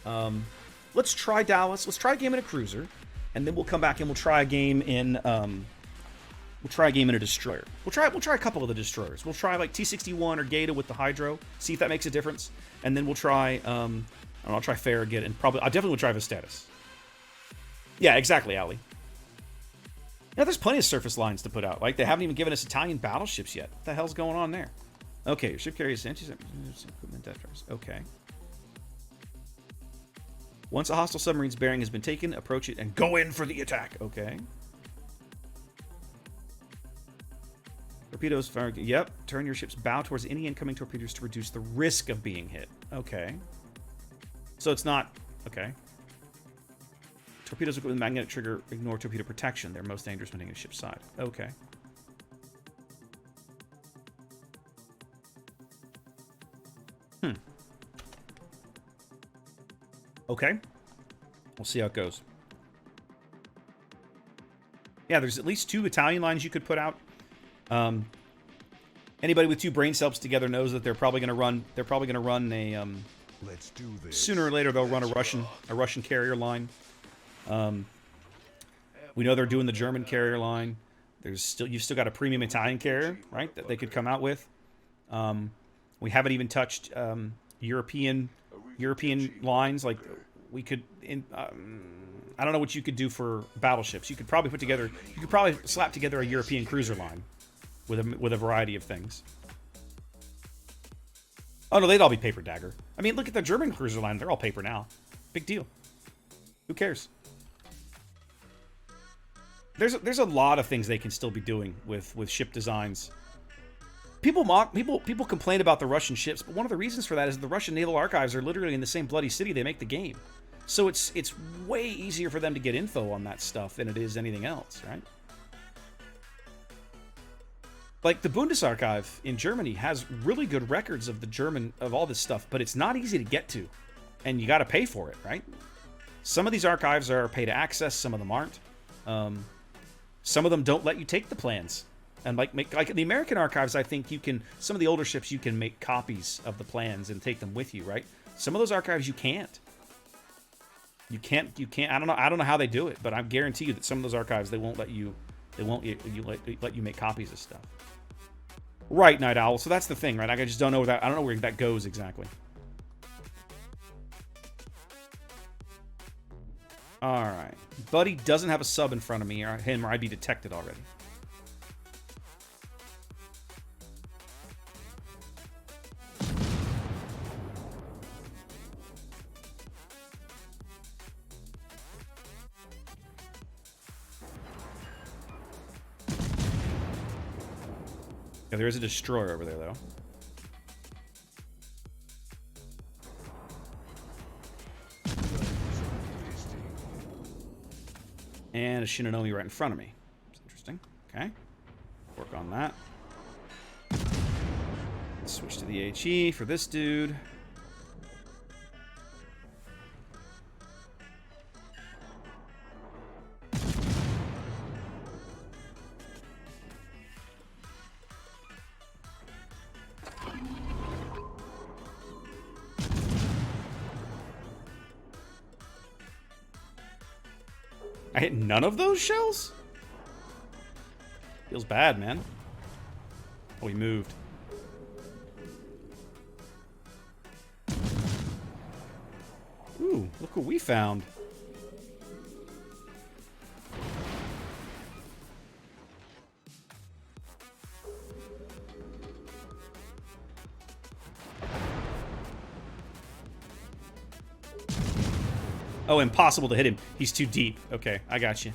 Let's try Dallas. Let's try a game in a cruiser, and then we'll come back and we'll try a game in a destroyer. We'll try a couple of the destroyers. We'll try like T-61 or Gaeta with the Hydro, see if that makes a difference, and then we'll try I'll try Farragut, and I definitely will try Status. Yeah, exactly, Ali. Yeah, there's plenty of surface lines to put out. Like, they haven't even given us Italian battleships yet. What the hell's going on there? Okay, your ship carries equipment detractors. Okay. Once a hostile submarine's bearing has been taken, approach it and go in for the attack. Okay. Torpedoes fire. Yep. Turn your ship's bow towards any incoming torpedoes to reduce the risk of being hit. Okay. So it's not... Okay. Torpedoes equipped with magnetic trigger ignore torpedo protection. They're most dangerous when hitting a ship's side. Okay. Okay. We'll see how it goes. Yeah, there's at least 2 Italian lines you could put out. Anybody with 2 brain cells together knows that they're probably going to run. They're probably going to run a. Let's do this. Sooner or later, they'll run a Russian carrier line. We know they're doing the German carrier line. You've still got a premium Italian carrier, right? That they could come out with. We haven't even touched European lines. Like we could. I don't know what you could do for battleships. You could probably slap together a European cruiser line with a variety of things. Oh no, they'd all be paper dagger. I mean, look at the German cruiser line. They're all paper now. Big deal. Who cares? There's a lot of things they can still be doing with ship designs. People complain about the Russian ships, but one of the reasons for that is the Russian naval archives are literally in the same bloody city they make the game. So it's way easier for them to get info on that stuff than it is anything else, right? Like the Bundesarchive in Germany has really good records of all this stuff, but it's not easy to get to, and you got to pay for it, right? Some of these archives are pay to access, some of them aren't. Some of them don't let you take the plans. And like the American archives, I think some of the older ships you can make copies of the plans and take them with you, right? Some of those archives you can't. You can't. I don't know how they do it, but I guarantee you that some of those archives they won't let you let you make copies of stuff. Right, Night Owl. So that's the thing, right? I just don't know I don't know where that goes exactly. All right, Buddy doesn't have a sub in front of me, or I'd be detected already. Yeah, there is a destroyer over there, though. And a Shinonome right in front of me. It's interesting. Okay. Work on that. Switch to the HE for this dude. I hit none of those shells? Feels bad, man. Oh, he moved. Ooh, look what we found. Oh, impossible to hit him. He's too deep. Okay, I got you.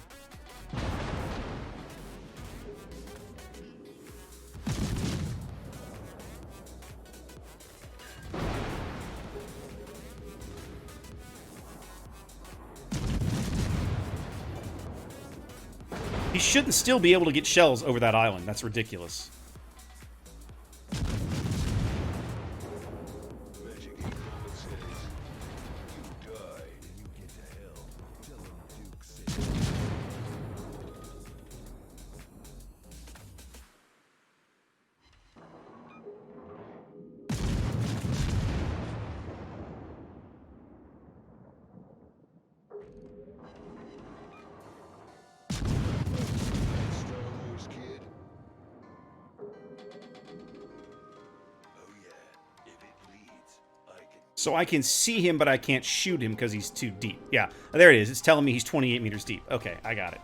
He shouldn't still be able to get shells over that island. That's ridiculous. So I can see him, but I can't shoot him because he's too deep. Yeah, there it is. It's telling me he's 28 meters deep. Okay, I got it.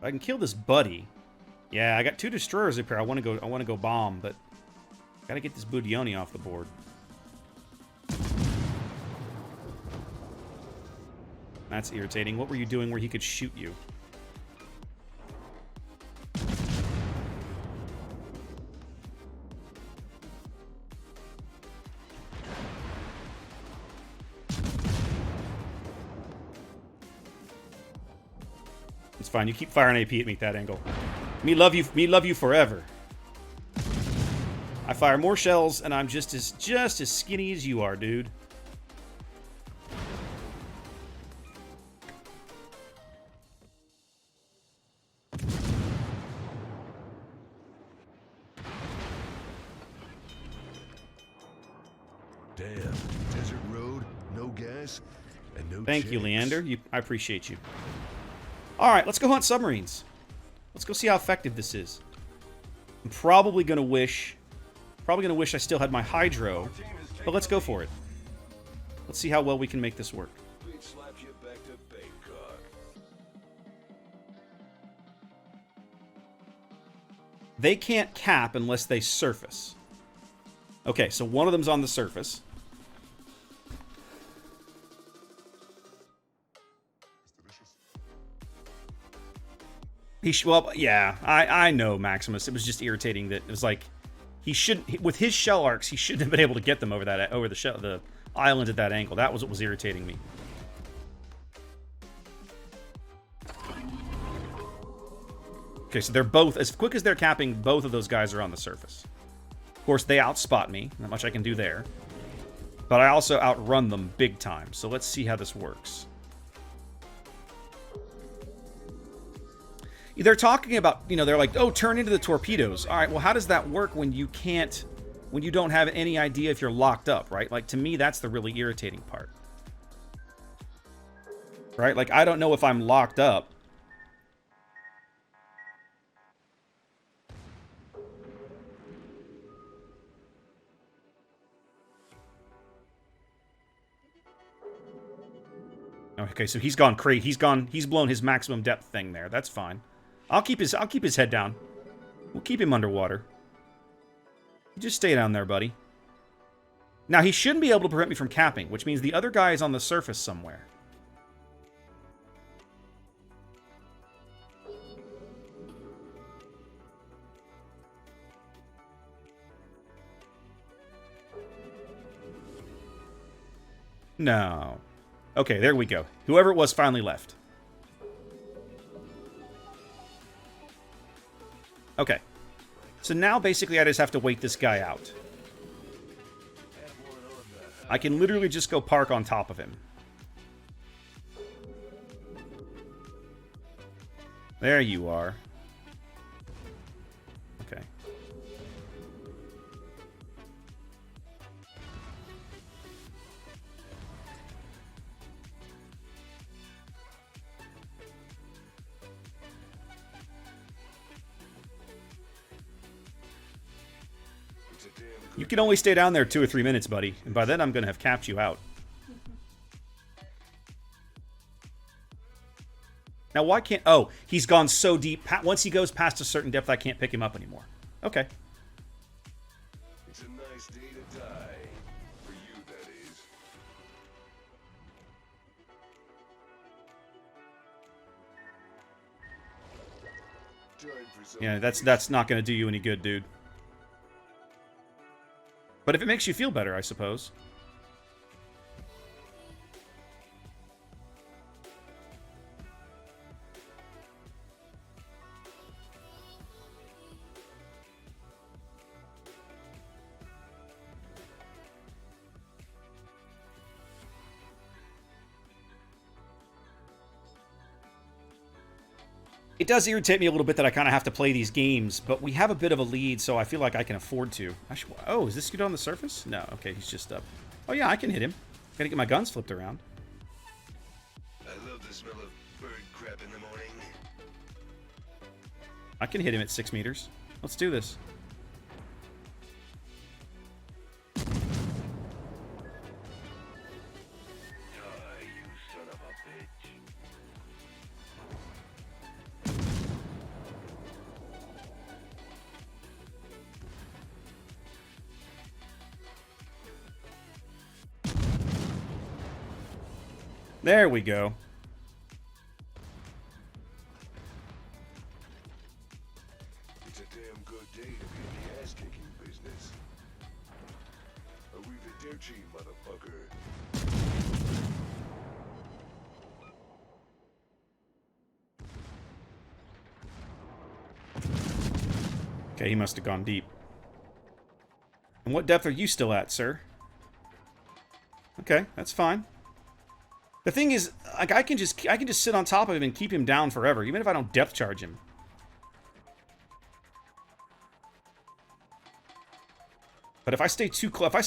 I can kill this buddy. Yeah, I got 2 destroyers up here. I want to go bomb, but gotta get this Budioni off the board. That's irritating. What were you doing where he could shoot you? It's fine. You keep firing AP at me at that angle. Me love you forever. I fire more shells, and I'm just as skinny as you are, dude. Damn, desert road, no gas, and no Thank you, chicks. Leander. I appreciate you. All right, let's go hunt submarines. Let's go see how effective this is. I'm probably gonna wish I still had my hydro, but let's go for it. Let's see how well we can make this work. We'd slap you back to Bangkok. They can't cap unless they surface. Okay, so one of them's on the surface. Well, yeah, I know, Maximus. It was just irritating that it was like he shouldn't, with his shell arcs, he shouldn't have been able to get them over the island at that angle. That was what was irritating me. Okay, so they're both, as quick as they're capping, both of those guys are on the surface. Of course, they outspot me. Not much I can do there. But I also outrun them big time. So let's see how this works. They're talking about, you know, they're like, oh, turn into the torpedoes. All right, well, how does that work when you can't, when you don't have any idea if you're locked up, right? Like, to me, that's the really irritating part. Right? Like, I don't know if I'm locked up. Okay, so he's gone crazy. He's blown his maximum depth thing there. That's fine. I'll keep his head down. We'll keep him underwater. You just stay down there, buddy. Now, he shouldn't be able to prevent me from capping, which means the other guy is on the surface somewhere. No. Okay, there we go. Whoever it was finally left. Okay. So now, basically, I just have to wait this guy out. I can literally just go park on top of him. There you are. Okay. You can only stay down there 2 or 3 minutes, buddy. And by then, I'm going to have capped you out. Now, why can't... Oh, he's gone so deep. Once he goes past a certain depth, I can't pick him up anymore. Okay. It's a nice day to die. For you, that is. Time for some Yeah, that's not going to do you any good, dude. But if it makes you feel better, I suppose. It does irritate me a little bit that I kind of have to play these games, but we have a bit of a lead, so I feel like I can afford to. Oh, is this dude on the surface? No, okay, he's just up. Oh yeah, I can hit him. Gotta get my guns flipped around. I love the smell of bird crap in the morning. I can hit him at 6 meters. Let's do this. You son of a bitch. There we go. It's a damn good day to be in the ass-kicking business. Are we the Dirty motherfucker? Okay, he must have gone deep. And what depth are you still at, sir? Okay, that's fine. The thing is, like, I can just sit on top of him and keep him down forever, even if I don't depth charge him. But if I stay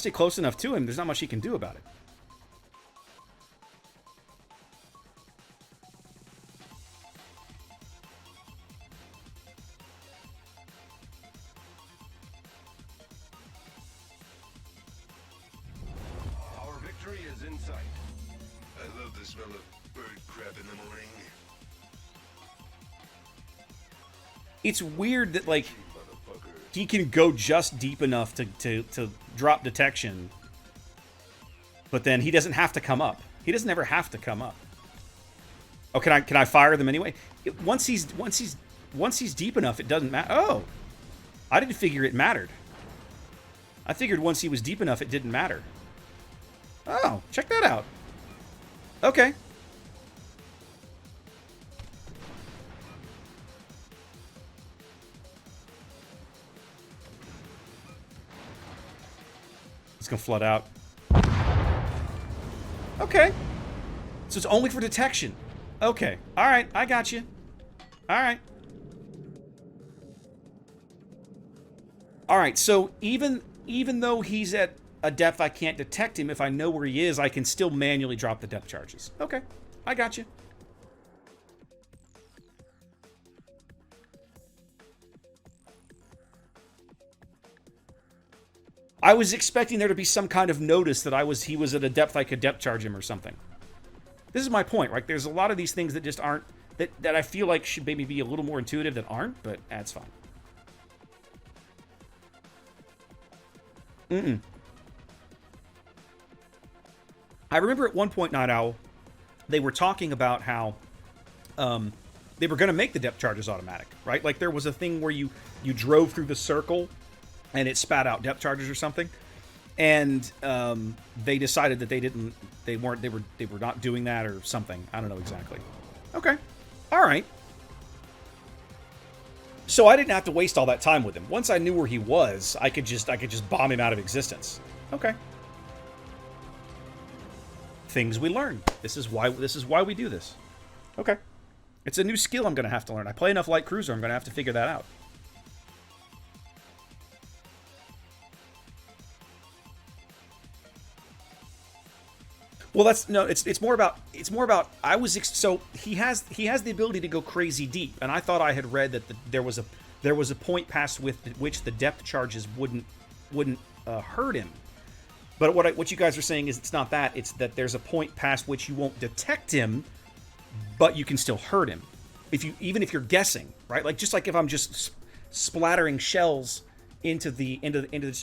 close enough to him, there's not much he can do about it. Our victory is in sight. I love the smell of bird crap in the morning. It's weird that, like, Motherfucker. he can go just deep enough to drop detection, but then he doesn't have to come up. He doesn't ever have to come up. Oh, can I fire them anyway? Once he's deep enough, it doesn't matter. Oh, I didn't figure it mattered. I figured once he was deep enough, it didn't matter. Oh, check that out. Okay. It's gonna flood out. Okay. So it's only for detection. Okay. Alright, I got you. Alright. Alright, so even though he's at a depth I can't detect him, if I know where he is, I can still manually drop the depth charges. Okay. I got you. I was expecting there to be some kind of notice that he was at a depth I could depth charge him or something. This is my point, right? There's a lot of these things that just aren't, that I feel like should maybe be a little more intuitive that aren't, but that's fine. I remember at one point, Night Owl, they were talking about how they were going to make the depth charges automatic, right? Like there was a thing where you drove through the circle and it spat out depth charges or something, and they decided that they were not doing that or something. I don't know exactly. Okay, all right. So I didn't have to waste all that time with him. Once I knew where he was, I could just bomb him out of existence. Okay. Things we learn. This is why we do this. Okay. It's a new skill I'm going to have to learn. I play enough light cruiser, I'm going to have to figure that out. Well, it's more about so he has the ability to go crazy deep, and I thought I had read that there was a point past which the depth charges wouldn't hurt him. But what you guys are saying is it's not that, it's that there's a point past which you won't detect him, but you can still hurt him. Even if you're guessing, right? Like just like if I'm just splattering shells into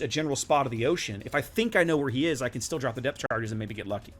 a general spot of the ocean, if I think I know where he is, I can still drop the depth charges and maybe get lucky.